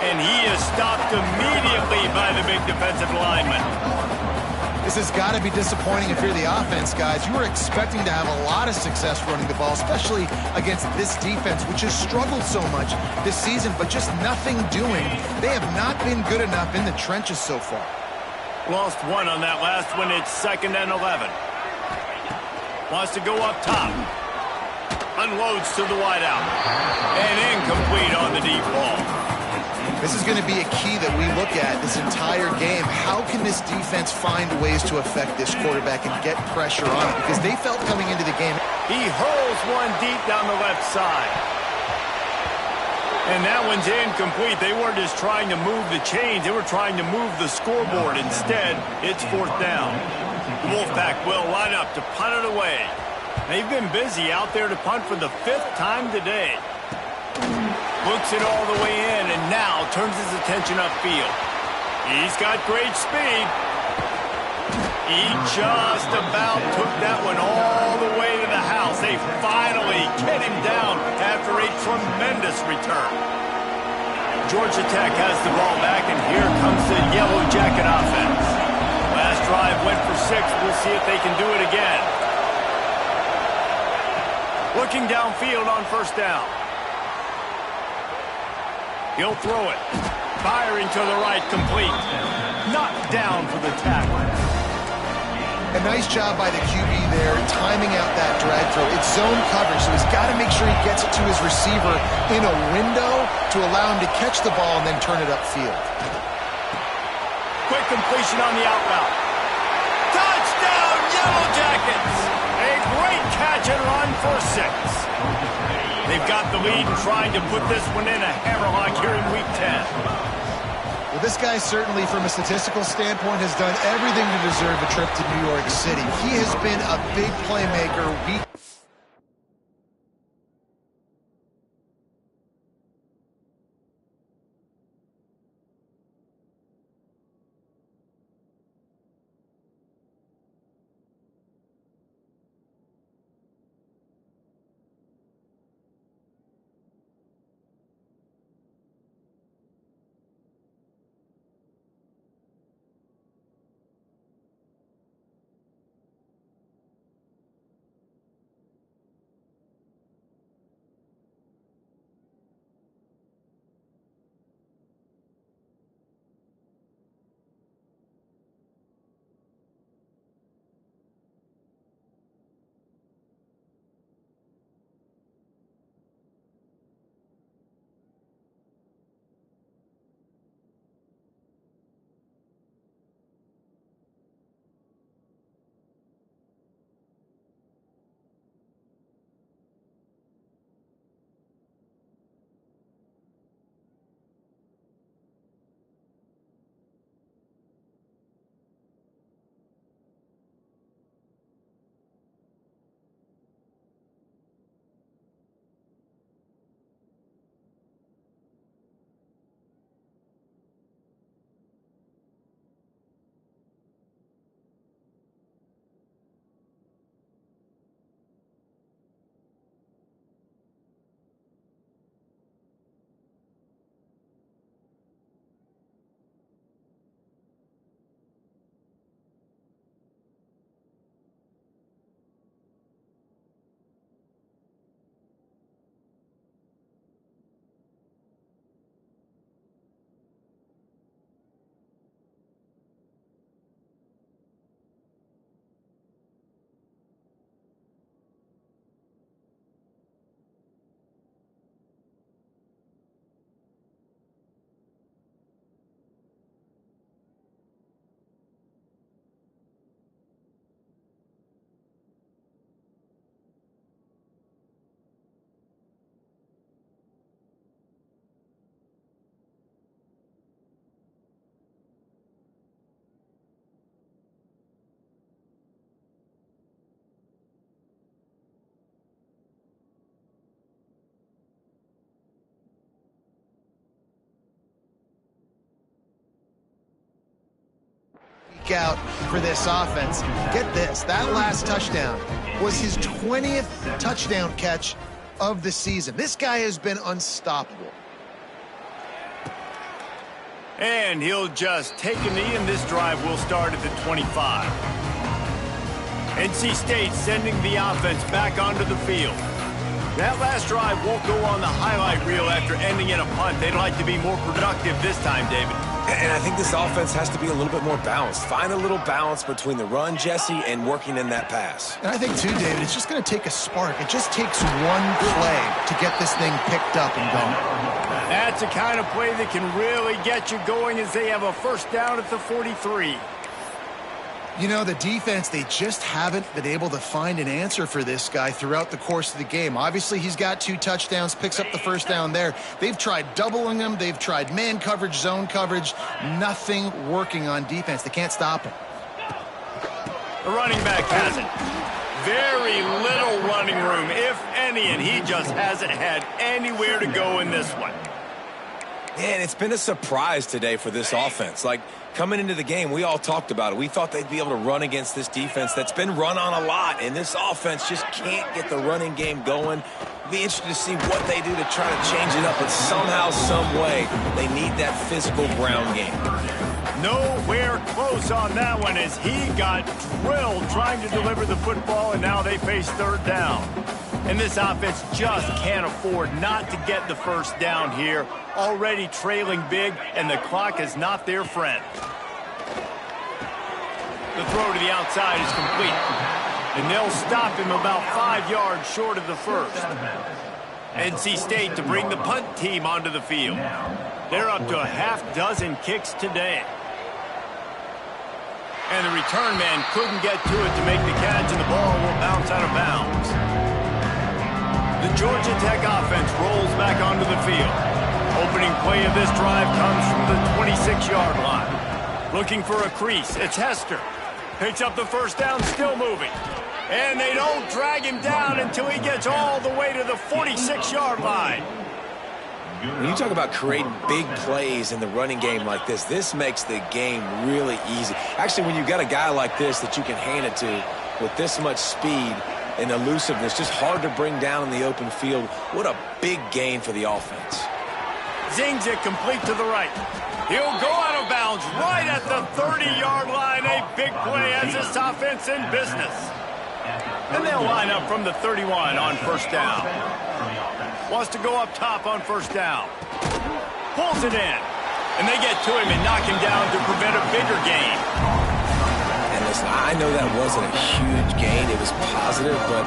A: And he is stopped immediately by the big defensive lineman.
B: This has got to be disappointing if you're the offense, guys. You were expecting to have a lot of success running the ball, especially against this defense, which has struggled so much this season, but just nothing doing. They have not been good enough in the trenches so far.
A: Lost 1 on that last one. It's 2nd and 11. Wants to go up top. Unloads to the wideout. And incomplete on the deep ball.
B: This is going to be a key that we look at this entire game. How can this defense find ways to affect this quarterback and get pressure on him? Because they felt coming into the game.
A: He hurls one deep down the left side. And that one's incomplete. They weren't just trying to move the chains. They were trying to move the scoreboard. Instead, it's 4th down. The Wolfpack will line up to punt it away. They've been busy out there to punt for the 5th time today. Looks it all the way in and now turns his attention upfield. He's got great speed. He just about took that one all the way to the house. They finally get him down after a tremendous return. Georgia Tech has the ball back, and here comes the Yellow Jacket offense. Last drive went for 6. We'll see if they can do it again. Looking downfield on 1st down. He'll throw it. Firing to the right, complete. Knocked down for the tackle.
B: A nice job by the QB there, timing out that drag throw. It's zone coverage, so he's got to make sure he gets it to his receiver in a window to allow him to catch the ball and then turn it upfield.
A: Quick completion on the out route. Touchdown, Yellow Jackets! A great catch and run for 6. They've got the lead and trying to put this one in a hammerlock here in Week 10.
B: Well, this guy certainly, from a statistical standpoint, has done everything to deserve a trip to New York City. He has been a big playmaker week peak out for this offense. Get this, that last touchdown was his 20th touchdown catch of the season. This guy has been unstoppable.
A: And he'll just take a knee, and this drive will start at the 25. NC State sending the offense back onto the field. That last drive won't go on the highlight reel after ending in a punt. They'd like to be more productive this time, David.
C: And I think this offense has to be a little bit more balanced. Find a little balance between the run, Jesse, and working in that pass.
B: And I think, too, David, it's just going to take a spark. It just takes one play to get this thing picked up and going.
A: That's the kind of play that can really get you going as they have a first down at the 43.
B: You know, the defense, they just haven't been able to find an answer for this guy throughout the course of the game. Obviously, he's got 2 touchdowns, picks up the first down there. They've tried doubling him. They've tried man coverage, zone coverage. Nothing working on defense. They can't stop him.
A: The running back has it. Very little running room, if any, and he just hasn't had anywhere to go in this one.
C: And it's been a surprise today for this offense. Like, coming into the game, we all talked about it. We thought they'd be able to run against this defense that's been run on a lot, and this offense just can't get the running game going. Be interested to see what they do to try to change it up, but somehow, some way, they need that physical ground game.
A: Nowhere close on that one as he got drilled trying to deliver the football, and now they face third down. And this offense just can't afford not to get the first down here. Already trailing big, and the clock is not their friend. The throw to the outside is complete. And they'll stop him about 5 yards short of the first. NC State to bring the punt team onto the field. They're up to a half-dozen kicks today. And the return man couldn't get to it to make the catch, and the ball will bounce out of bounds. The Georgia Tech offense rolls back onto the field. Opening play of this drive comes from the 26-yard line. Looking for a crease. It's Hester. Picks up the first down, still moving. And they don't drag him down until he gets all the way to the 46-yard line.
C: When you talk about creating big plays in the running game like this, this makes the game really easy. Actually, when you got a guy like this that you can hand it to with this much speed and elusiveness, just hard to bring down in the open field, what a big gain for the offense.
A: Zings it complete to the right. He'll go out of bounds right at the 30-yard line. A big play as this offense in business. And they'll line up from the 31 on first down. Wants to go up top on first down. Pulls it in. And they get to him and knock him down to prevent a bigger gain.
C: And listen, I know that wasn't a huge gain. It was positive, but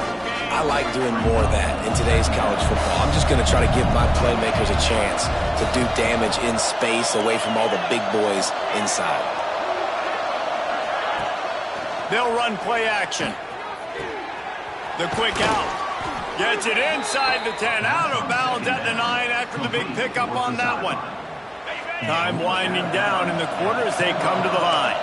C: I like doing more of that in today's college football. I'm just going to try to give my playmakers a chance to do damage in space away from all the big boys inside.
A: They'll run play action. The quick out. Gets it inside the 10, out of bounds at the 9 after the big pickup on that one. Time winding down in the quarter as they come to the line.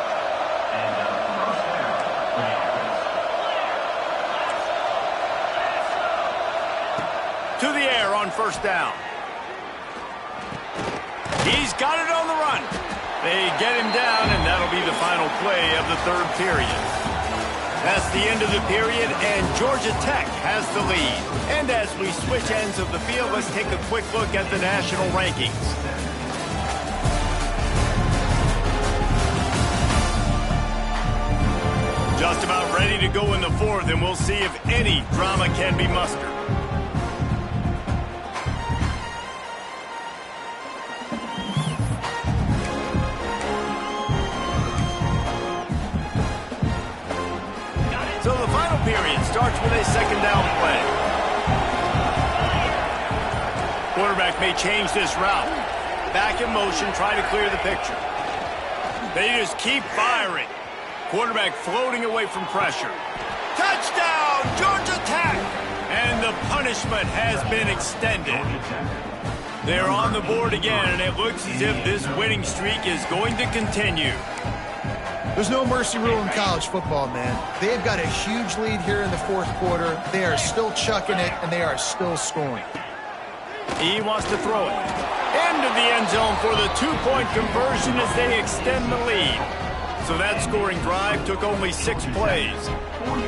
A: To the air on first down. He's got it on the run. They get him down, and that'll be the final play of the third period. That's the end of the period, and Georgia Tech has the lead. And as we switch ends of the field, let's take a quick look at the national rankings. Just about ready to go in the fourth, and we'll see if any drama can be mustered. So the final period starts with a second down play. Quarterback may change this route. Back in motion, try to clear the picture. They just keep firing. Quarterback floating away from pressure. Touchdown, Georgia Tech! And the punishment has been extended. They're on the board again, and it looks as if this winning streak is going to continue.
B: There's no mercy rule in college football, man. They've got a huge lead here in the fourth quarter. They are still chucking it, and they are still scoring.
A: He wants to throw it into the end zone for the two-point conversion as they extend the lead. So that scoring drive took only 6 plays.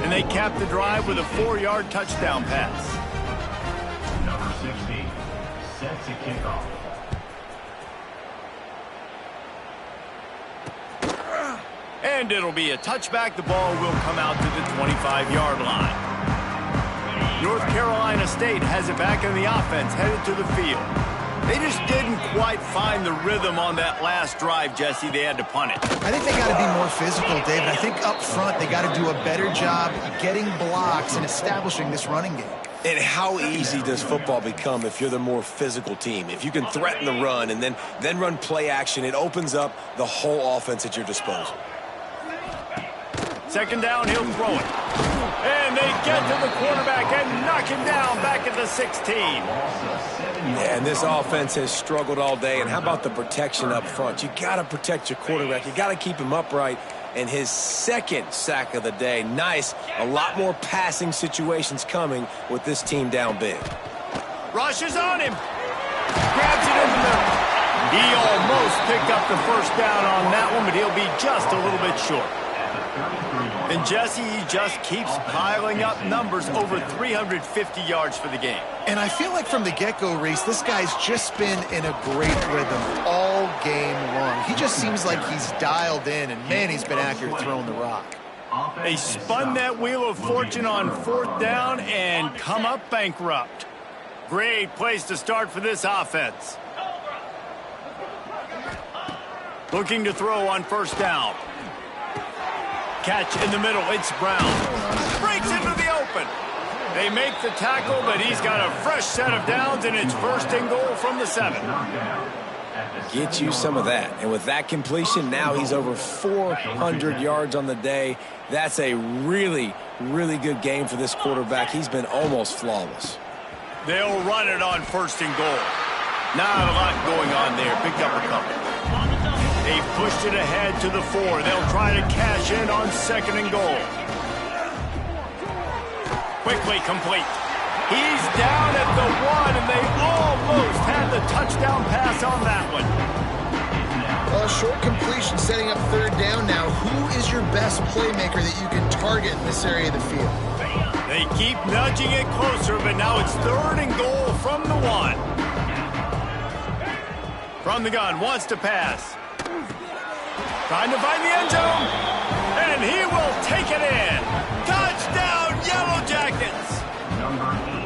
A: And they capped the drive with a 4-yard touchdown pass.
E: Number 16, set to kick off.
A: And it'll be a touchback. The ball will come out to the 25-yard line. North Carolina State has it back in the offense, headed to the field. They just didn't quite find the rhythm on that last drive, Jesse. They had to punt it.
B: I think they got to be more physical, David. I think up front they got to do a better job getting blocks and establishing this running game.
C: And how easy does football become if you're the more physical team? If you can threaten the run and then run play action, it opens up the whole offense at your disposal.
A: Second down, he'll throw it. And they get to the quarterback and knock him down back at the 16.
C: Yeah, and this offense has struggled all day. And how about the protection up front? You got to protect your quarterback. You got to keep him upright. And his second sack of the day. Nice. A lot more passing situations coming with this team down big.
A: Rushes on him. Grabs it in the middle. He almost picked up the first down on that one, but he'll be just a little bit short. And Jesse, he just keeps piling up numbers, over 350 yards for the game.
B: And I feel like from the get-go, Reese, this guy's just been in a great rhythm all game long. He just seems like he's dialed in, and man, he's been accurate throwing the rock.
A: They spun that wheel of fortune on 4th down and come up bankrupt. Great place to start for this offense. Looking to throw on 1st down. Catch in the middle, it's Brown. Breaks into the open. They make the tackle, but he's got a fresh set of downs, and it's 1st and goal from the 7.
C: Get you some of that. And with that completion, now he's over 400 yards on the day. That's a really, really good game for this quarterback. He's been almost flawless.
A: They'll run it on 1st and goal. Not a lot going on there. Picked up a couple. They pushed it ahead to the 4. They'll try to cash in on 2nd and goal. Quickly complete. He's down at the 1, and they almost had the touchdown pass on that one.
B: Well, short completion setting up 3rd down now. Who is your best playmaker that you can target in this area of the field?
A: They keep nudging it closer, but now it's 3rd and goal from the 1. From the gun, wants to pass. Trying to find the end zone, and he will take it in. Touchdown, Yellow Jackets.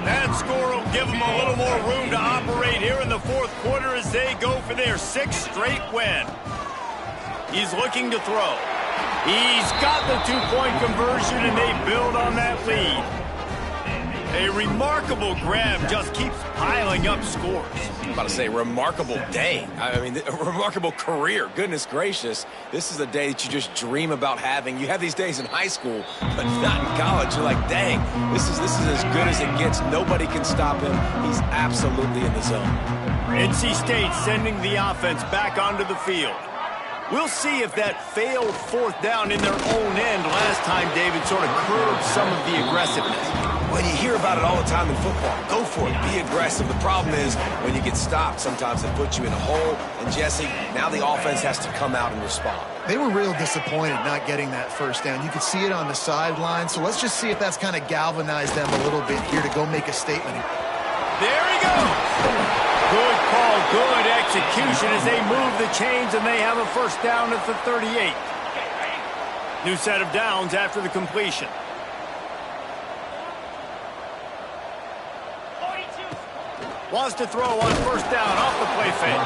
A: That score will give them a little more room to operate here in the 4th quarter as they go for their 6th straight win. He's looking to throw. He's got the 2-point conversion, and they build on that lead. A remarkable grab just keeps piling up scores.
C: I'm about to say, remarkable day. I mean, a remarkable career. Goodness gracious. This is a day that you just dream about having. You have these days in high school, but not in college. You're like, dang, this is as good as it gets. Nobody can stop him. He's absolutely in the zone.
A: NC State sending the offense back onto the field. We'll see if that failed 4th down in their own end last time, David, sort of curbed some of the aggressiveness.
C: Well, you hear about it all the time in football. Go for it. Be aggressive. The problem is when you get stopped, sometimes it puts you in a hole. And, Jesse, now the offense has to come out and respond.
B: They were real disappointed not getting that 1st down. You could see it on the sideline. So let's just see if that's kind of galvanized them a little bit here to go make a statement.
A: There he goes. Good call, good execution as they move the chains, and they have a 1st down at the 38. New set of downs after the completion. Wants to throw on 1st down off the play fake.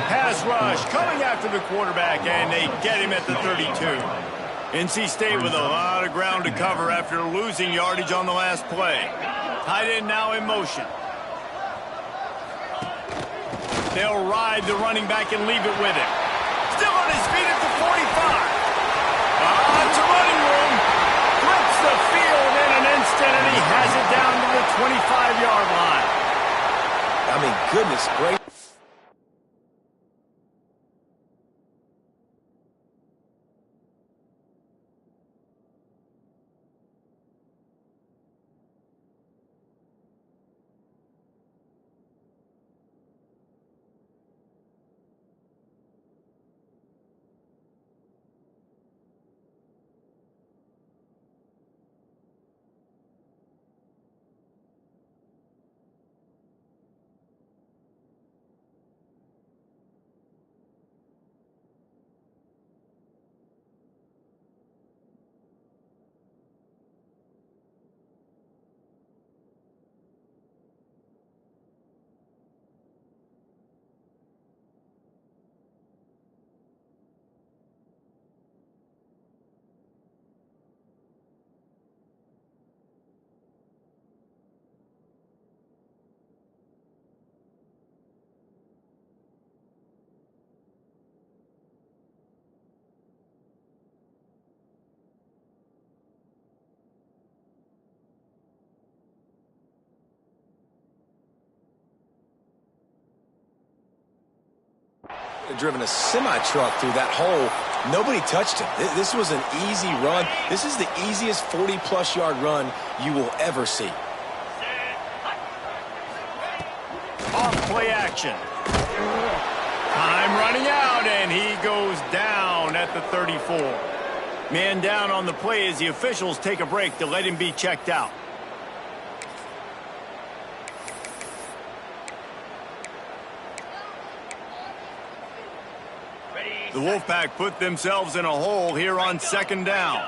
A: Pass rush coming after the quarterback, and they get him at the 32. NC State with a lot of ground to cover after losing yardage on the last play. Tight end now in motion. They'll ride the running back and leave it with him. Still on his feet at the 45. It's a running room. Flips the field in an instant, and he has it down to the 25-yard line.
C: I mean, goodness gracious. driven a semi-truck through that hole. Nobody touched him. This was an easy run. This is the easiest 40-plus yard run you will ever see.
A: Off play action. Time running out, and he goes down at the 34. Man down on the play as the officials take a break to let him be checked out. The Wolfpack put themselves in a hole here on second down.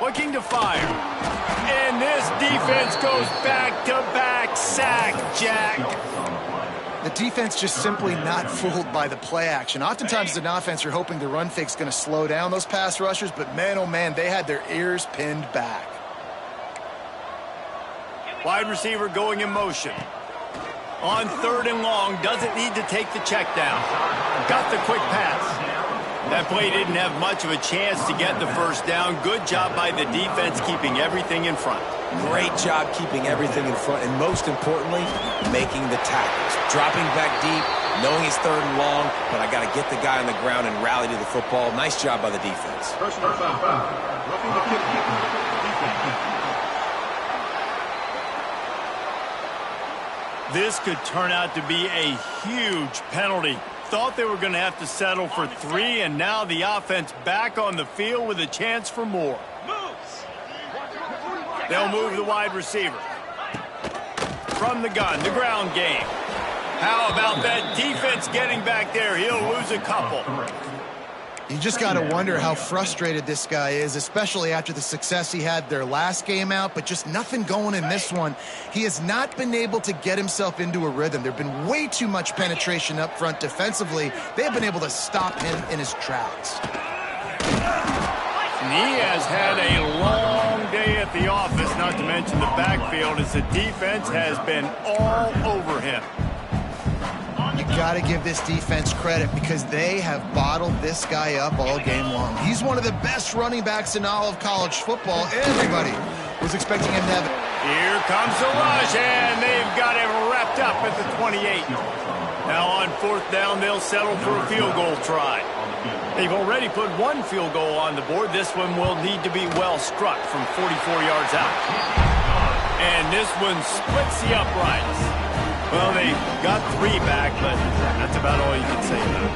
A: Looking to fire. And this defense goes back-to-back sack, Jack.
B: The defense just simply not fooled by the play action. Oftentimes as an offense, you're hoping the run fake's going to slow down those pass rushers, but man, oh man, they had their ears pinned back.
A: Wide receiver going in motion. On third and long, doesn't need to take the check down. Got the quick pass. That play didn't have much of a chance to get the first down. Good job by the defense keeping everything in front.
C: Great job keeping everything in front, and most importantly, making the tackles. Dropping back deep, knowing it's third and long, but I got to get the guy on the ground and rally to the football. Nice job by the defense.
E: First down, roughing the kick. Defense.
A: This could turn out to be a huge penalty. Thought they were going to have to settle for 3, and now the offense back on the field with a chance for more. They'll move the wide receiver. From the gun, the ground game. How about that defense getting back there? He'll lose a couple.
B: You just got to wonder how frustrated this guy is, especially after the success he had their last game out, but just nothing going in this one. He has not been able to get himself into a rhythm. There have been way too much penetration up front defensively. They have been able to stop him in his tracks.
A: And he has had a long day at the office, not to mention the backfield, as the defense has been all over him.
B: You got to give this defense credit because they have bottled this guy up all game long. He's one of the best running backs in all of college football. Everybody was expecting him to have it.
A: Here comes the rush, and they've got him wrapped up at the 28. Now on fourth down, they'll settle for a field goal try. They've already put one field goal on the board. This one will need to be well struck from 44 yards out. And this one splits the uprights. Well, they got 3 back, but that's about all you can say about it.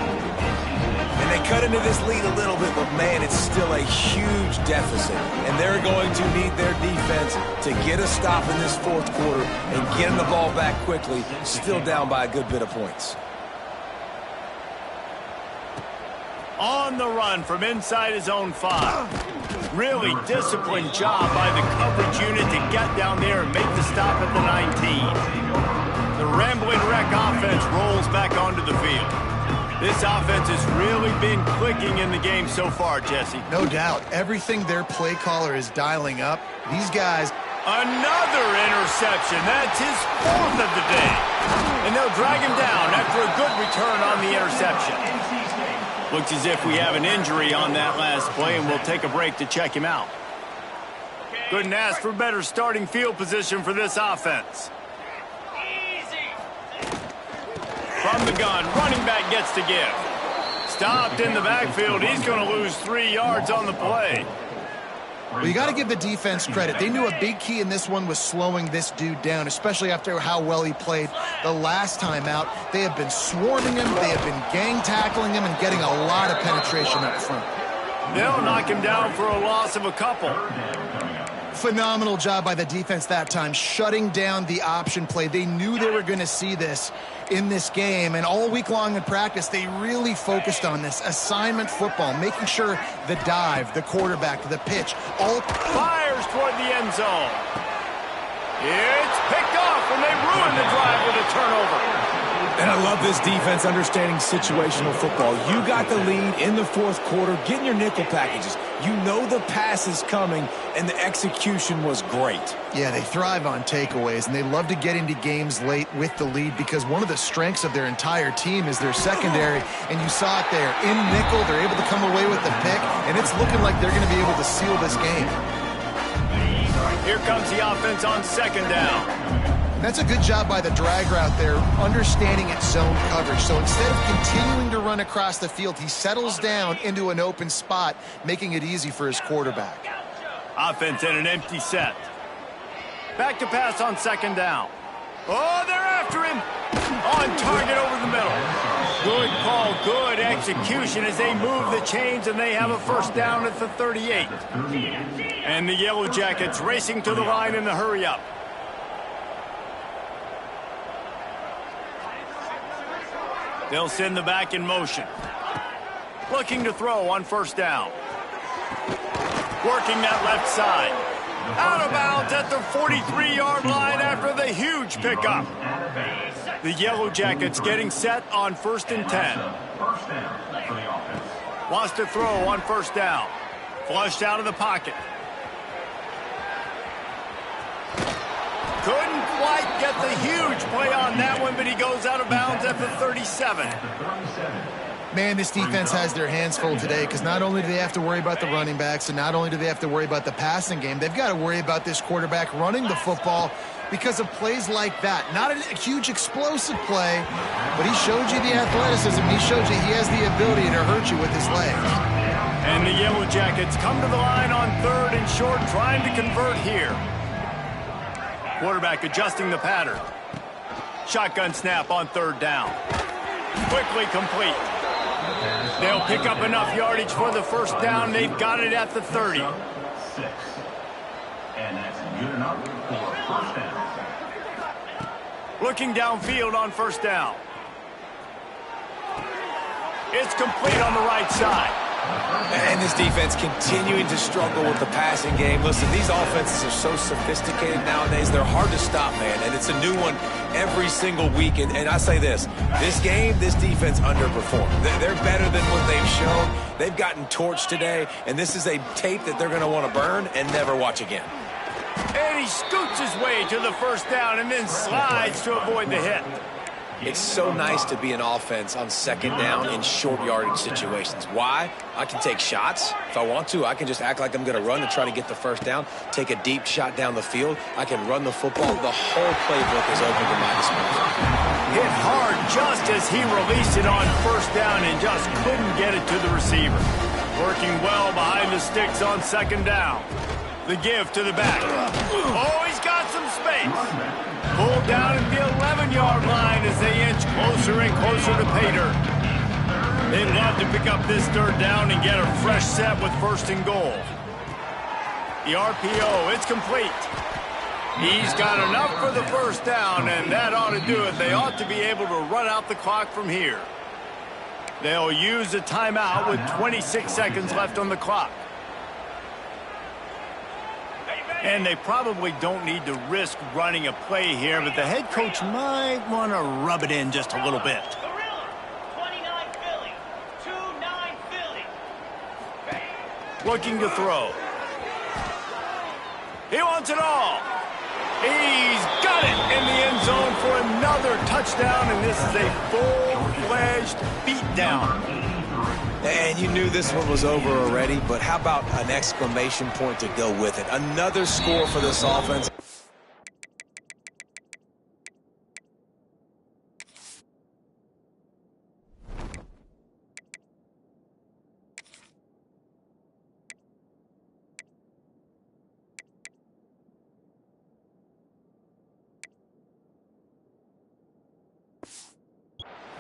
C: And they cut into this lead a little bit, but man, it's still a huge deficit. And they're going to need their defense to get a stop in this fourth quarter and getting the ball back quickly, still down by a good bit of points.
A: On the run from inside his own 5. Really disciplined job by the coverage unit to get down there and make the stop at the 19. The Rambling Wreck offense rolls back onto the field. This offense has really been clicking in the game so far, Jesse.
B: No doubt. Everything their play caller is dialing up. These guys...
A: Another interception. That's his 4th of the day. And they'll drag him down after a good return on the interception. Looks as if we have an injury on that last play, and we'll take a break to check him out. Couldn't ask for better starting field position for this offense. From the gun, running back gets to give. Stopped in the backfield. He's going to lose 3 yards on the play.
B: Well, you got to give the defense credit. They knew a big key in this one was slowing this dude down, especially after how well he played the last time out. They have been swarming him, they have been gang tackling him, and getting a lot of penetration up front.
A: They'll knock him down for a loss of a couple.
B: Phenomenal job by the defense that time, shutting down the option play. They knew they were going to see this in this game, and all week long in practice, they really focused on this assignment football, making sure the dive, the quarterback, the pitch, all...
A: Fires toward the end zone. It's picked off, and they ruin the drive with a turnover.
C: And I love this defense understanding situational football. You got the lead in the fourth quarter, getting your nickel packages. You know the pass is coming, and the execution was great.
B: Yeah, they thrive on takeaways, and they love to get into games late with the lead because one of the strengths of their entire team is their secondary, and you saw it there. In nickel, they're able to come away with the pick, and it's looking like they're going to be able to seal this game.
A: Here comes the offense on second down.
B: That's a good job by the drag route there, understanding its zone coverage. So instead of continuing to run across the field, he settles down into an open spot, making it easy for his quarterback.
A: Offense in an empty set. Back to pass on second down. Oh, they're after him. On target over the middle. Good call, good execution as they move the chains, and they have a first down at the 38. And the Yellow Jackets racing to the line in the hurry-up. They'll send the back in motion. Looking to throw on first down. Working that left side. Out of bounds at the 43-yard line after the huge pickup. The Yellow Jackets getting set on 1st and 10. Wants to throw on first down. Flushed out of the pocket. Couldn't quite get the huge play on that one, but he goes out of bounds at the 37.
B: Man, this defense has their hands full today because not only do they have to worry about the running backs and not only do they have to worry about the passing game, they've got to worry about this quarterback running the football because of plays like that. Not a huge explosive play, but he showed you the athleticism. He showed you he has the ability to hurt you with his legs.
A: And the Yellow Jackets come to the line on 3rd and short, trying to convert here. Quarterback adjusting the pattern. Shotgun snap on 3rd down. Quickly complete. They'll pick up enough yardage for the first down. They've got it at the 30.
E: 6. And that's good enough for first down.
A: Looking downfield on first down. It's complete on the right side.
C: And this defense continuing to struggle with the passing game. Listen, these offenses are so sophisticated nowadays. They're hard to stop, man. And it's a new one every single week. And I say this game, this defense underperformed. They're better than what they've shown. They've gotten torched today. And this is a tape that they're going to want to burn and never watch again.
A: And he scoots his way to the first down and then slides to avoid the hit.
C: It's so nice to be an offense on second down in short yardage situations. Why? I can take shots. If I want to, I can just act like I'm going to run and try to get the first down, take a deep shot down the field. I can run the football. The whole playbook is open to my disposal.
A: Hit hard just as he released it on first down and just couldn't get it to the receiver. Working well behind the sticks on second down. The give to the back. Oh, he's got some space. Pulled down at the 11-yard line as they inch closer and closer to pay dirt. They'd love to pick up this 3rd down and get a fresh set with 1st and goal. The RPO, it's complete. He's got enough for the first down, and that ought to do it. They ought to be able to run out the clock from here. They'll use a timeout with 26 seconds left on the clock. And they probably don't need to risk running a play here, but the head coach might want to rub it in just a little bit.
F: 29 Philly, 2-9 Philly.
A: Looking to throw. He wants it all. He's got it in the end zone for another touchdown, and this is a full-fledged beatdown.
C: And you knew this one was over already, but how about an exclamation point to go with it? Another score for this offense.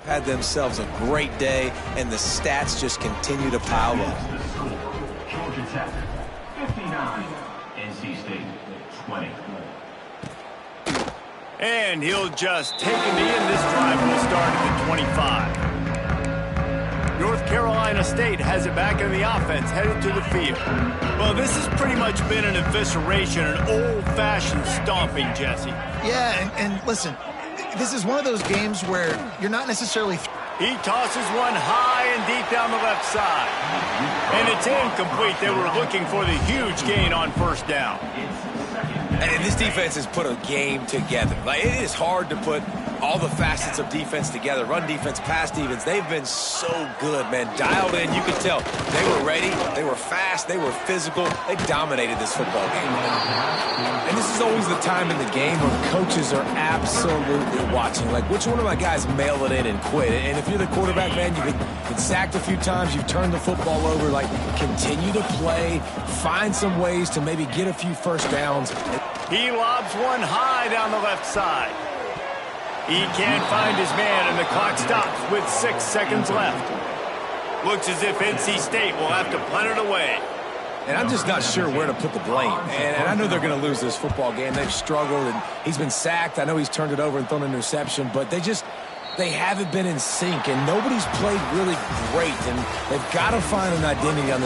C: Had themselves a great day, and the stats just continue to pile up.
E: Georgia Tech, 59. NC State, 20.
A: And he'll just take him in. This drive will start at the 25. North Carolina State has it back in the offense, headed to the field. Well, this has pretty much been an evisceration, an old-fashioned stomping, Jesse.
B: Yeah, and listen, this is one of those games where you're not necessarily...
A: He tosses one high and deep down the left side. And it's incomplete. They were looking for the huge gain on first down.
C: And this defense has put a game together. Like, it is hard to put all the facets of defense together, run defense, pass defense. They've been so good, man. Dialed in, you could tell. They were ready, they were fast, they were physical. They dominated this football game. And this is always the time in the game when coaches are absolutely watching. Like, which one of my guys mail it in and quit? And if you're the quarterback, man, you've been sacked a few times, you've turned the football over. Like, continue to play, find some ways to maybe get a few first downs.
A: He lobs one high down the left side. He can't find his man, and the clock stops with 6 seconds left. Looks as if NC State will have to punt it away.
C: And I'm just not sure where to put the blame. And I know they're going to lose this football game. They've struggled, and he's been sacked. I know he's turned it over and thrown an interception, but they haven't been in sync, and nobody's played really great, and they've got to find an identity on